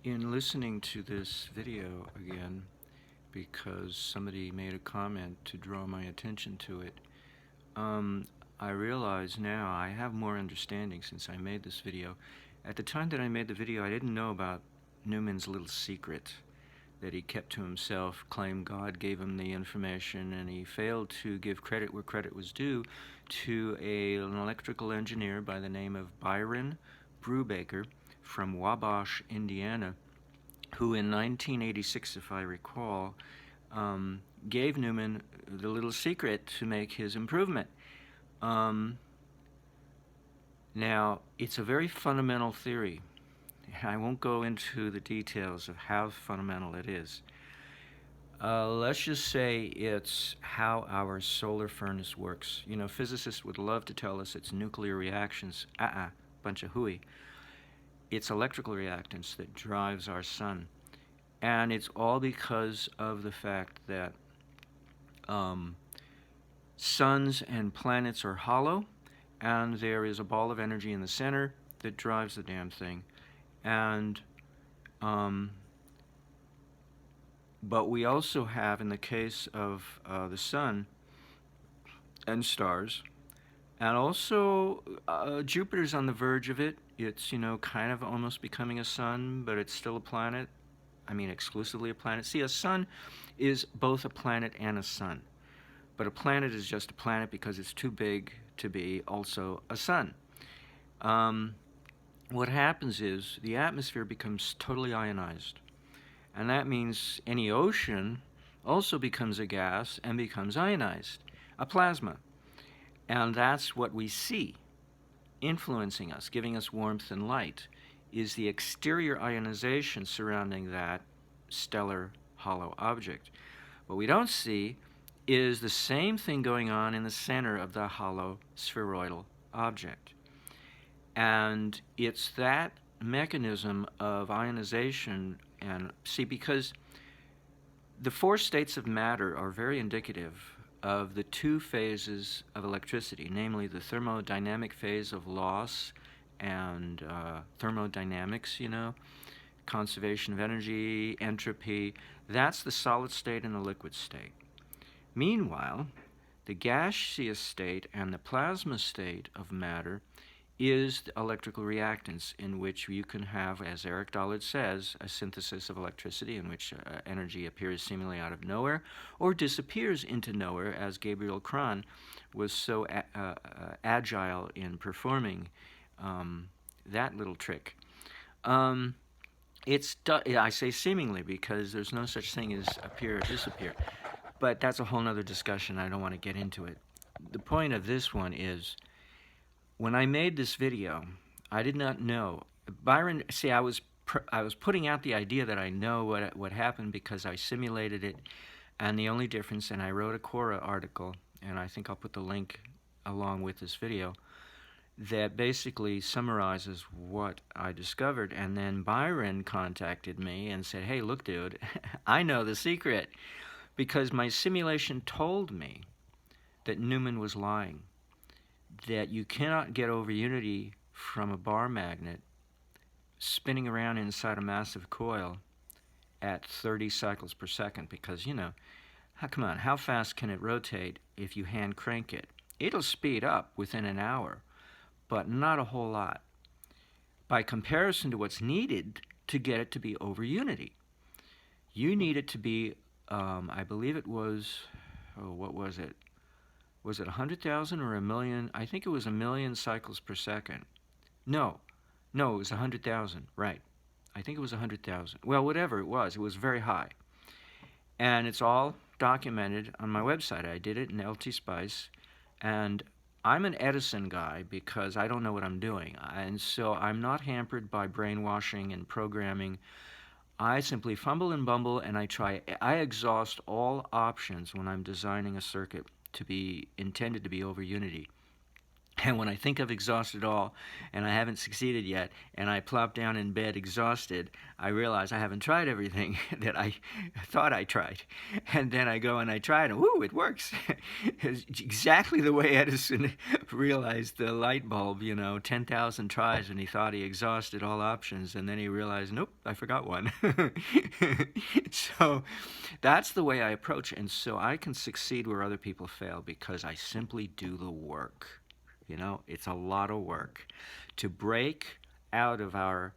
In listening to this video again, because somebody made a comment to draw my attention to it, um, I realize now I have more understanding since I made this video. At the time that I made the video, I didn't know about Newman's little secret that he kept to himself, claimed God gave him the information, and he failed to give credit where credit was due to an electrical engineer by the name of Byron Brubaker from Wabash, Indiana, who in 1986, if I recall, gave Newman the little secret to make his improvement. Now, it's a very fundamental theory. I won't go into the details of how fundamental it is. Let's just say it's how our solar furnace works. You know, physicists would love to tell us it's nuclear reactions. Bunch of hooey. It's electrical reactance that drives our sun. And it's all because of the fact that suns and planets are hollow, and there is a ball of energy in the center that drives the damn thing. And but we also have, in the case of the sun and stars, and also Jupiter's on the verge of it. It's, you know, kind of almost becoming a sun, but it's still a planet. I mean, exclusively a planet. See, a sun is both a planet and a sun. But a planet is just a planet because it's too big to be also a sun. What happens is the atmosphere becomes totally ionized. And that means any ocean also becomes a gas and becomes ionized, a plasma. And that's what we see influencing us, giving us warmth and light, is the exterior ionization surrounding that stellar hollow object. What we don't see is the same thing going on in the center of the hollow spheroidal object. And it's that mechanism of ionization, and see, because the four states of matter are very indicative of the two phases of electricity, namely the thermodynamic phase of loss and thermodynamics, you know, conservation of energy, entropy. That's the solid state and the liquid state. Meanwhile, the gaseous state and the plasma state of matter is the electrical reactance, in which you can have, as Eric Dollard says, a synthesis of electricity in which energy appears seemingly out of nowhere or disappears into nowhere, as Gabriel Cron was so agile in performing that little trick. I say seemingly because there's no such thing as appear or disappear. But that's a whole other discussion. I don't want to get into it. The point of this one is, when I made this video, I did not know. Byron, see, I was putting out the idea that I know what happened because I simulated it, and the only difference, and I wrote a Quora article, and I think I'll put the link along with this video, that basically summarizes what I discovered. And then Byron contacted me and said, hey, look, dude, I know the secret, because my simulation told me that Newman was lying, that you cannot get over unity from a bar magnet spinning around inside a massive coil at 30 cycles per second, because, you know, come on, how fast can it rotate if you hand crank it? It'll speed up within an hour, but not a whole lot, by comparison to what's needed to get it to be over unity. You need it to be, I believe it was, what was it? Was it 100,000 or a million? I think it was 1,000,000 cycles per second. No, it was 100,000, right. I think it was 100,000. Well, whatever it was very high. And it's all documented on my website. I did it in LT Spice, and I'm an Edison guy because I don't know what I'm doing. And so I'm not hampered by brainwashing and programming. I simply fumble and bumble, and I exhaust all options when I'm designing a circuit to be intended to be over unity. And when I think I've exhausted all and I haven't succeeded yet, and I plop down in bed exhausted, I realize I haven't tried everything that I thought I tried. And then I go and I try it, and whoo, it works. It's exactly the way Edison realized the light bulb, 10,000 tries, and he thought he exhausted all options, and then he realized, nope, I forgot one. So that's the way I approach it. And so I can succeed where other people fail because I simply do the work. It's a lot of work to break out of our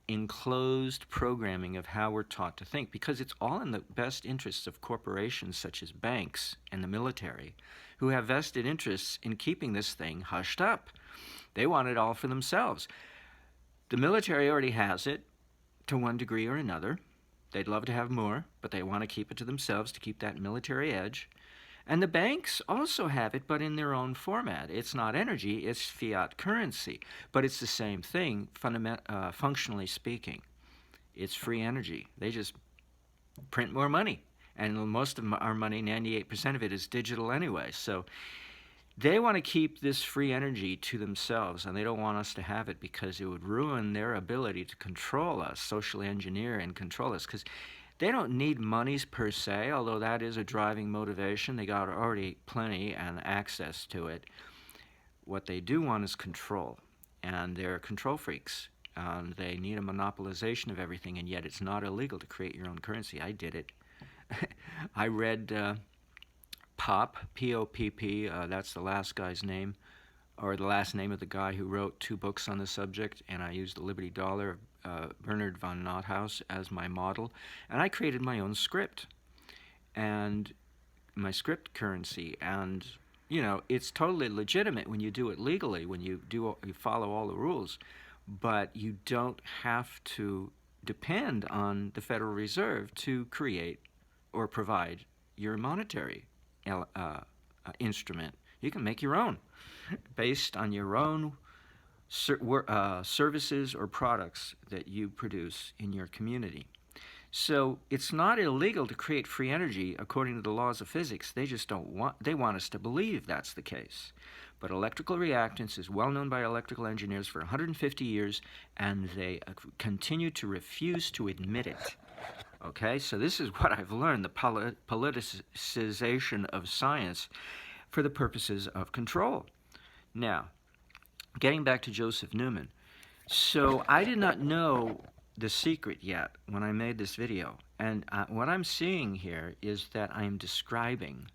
enclosed programming of how we're taught to think, because it's all in the best interests of corporations such as banks and the military, who have vested interests in keeping this thing hushed up. They want it all for themselves. The military already has it to one degree or another. They'd love to have more, but they want to keep it to themselves to keep that military edge. And the banks also have it, but in their own format. It's not energy, it's fiat currency. But it's the same thing, functionally speaking. It's free energy. They just print more money. And most of our money, 98% of it, is digital anyway. So they want to keep this free energy to themselves, and they don't want us to have it because it would ruin their ability to control us, socially engineer and control us. Because they don't need monies per se, although that is a driving motivation. They got already plenty and access to it. What they do want is control, and they're control freaks. They need a monopolization of everything, and yet it's not illegal to create your own currency. I did it. I read POP, P-O-P-P, that's the last guy's name, or the last name of the guy who wrote 2 books on the subject, and I used the Liberty Dollar, Bernard von Nothaus, as my model, and I created my own script, and my script currency, and it's totally legitimate when you do it legally, when you follow all the rules, but you don't have to depend on the Federal Reserve to create or provide your monetary instrument. You can make your own based on your own services or products that you produce in your community. So it's not illegal to create free energy according to the laws of physics. They just they want us to believe that's the case. But electrical reactance is well known by electrical engineers for 150 years, and they continue to refuse to admit it. Okay, so this is what I've learned, the politicization of science for the purposes of control. Now, getting back to Joseph Newman. So I did not know the secret yet when I made this video. And what I'm seeing here is that I'm describing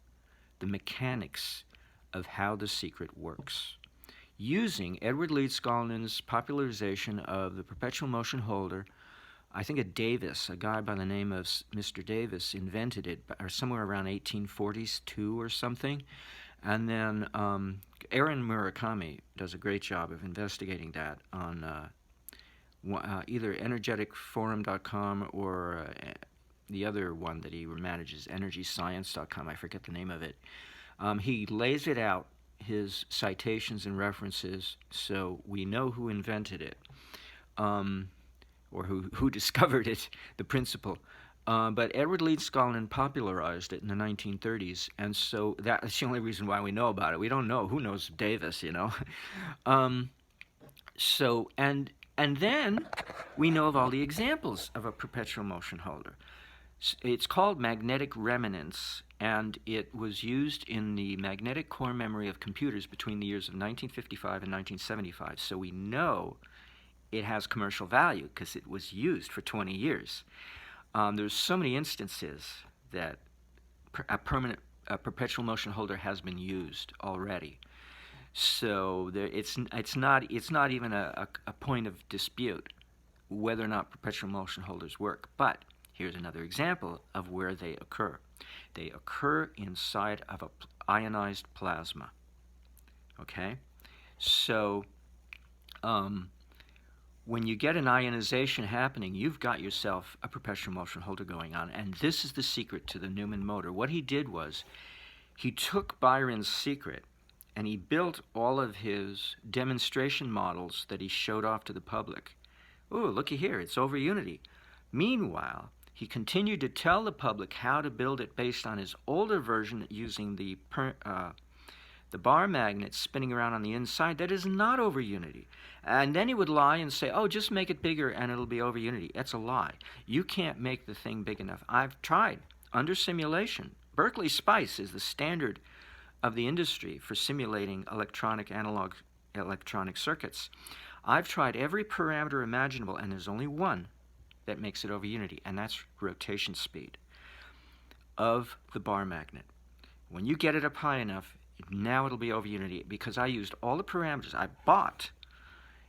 the mechanics of how the secret works, using Edward Leeds-Skolnin's popularization of the perpetual motion holder. I think a guy by the name of Mr. Davis, invented it, or somewhere around 1842 or something. And then Aaron Murakami does a great job of investigating that on either energeticforum.com or the other one that he manages, energyscience.com. I forget the name of it. He lays it out, his citations and references, so we know who invented it, or who discovered it, the principle. But Edward Leeds-Skolnin popularized it in the 1930s, and so that's the only reason why we know about it. We don't know. Who knows Davis, And then we know of all the examples of a perpetual motion holder. It's called magnetic remnants, and it was used in the magnetic core memory of computers between the years of 1955 and 1975. So we know it has commercial value because it was used for 20 years. There's so many instances that a perpetual motion holder has been used already. So it's not even a point of dispute whether or not perpetual motion holders work. But here's another example of where they occur. They occur inside of a ionized plasma. Okay, so when you get an ionization happening, you've got yourself a perpetual motion holder going on, and this is the secret to the Newman motor. What he did was he took Byron's secret and he built all of his demonstration models that he showed off to the public. Oh, looky here, it's over unity. Meanwhile, he continued to tell the public how to build it based on his older version using the the bar magnet spinning around on the inside, that is not over unity. And then he would lie and say, oh, just make it bigger and it'll be over unity. That's a lie. You can't make the thing big enough. I've tried under simulation. Berkeley Spice is the standard of the industry for simulating analog electronic circuits. I've tried every parameter imaginable, and there's only one that makes it over unity, and that's rotation speed of the bar magnet. When you get it up high enough, now it'll be over unity, because I used all the parameters. I bought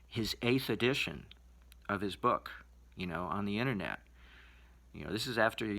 his 8th edition of his book, on the internet. This is after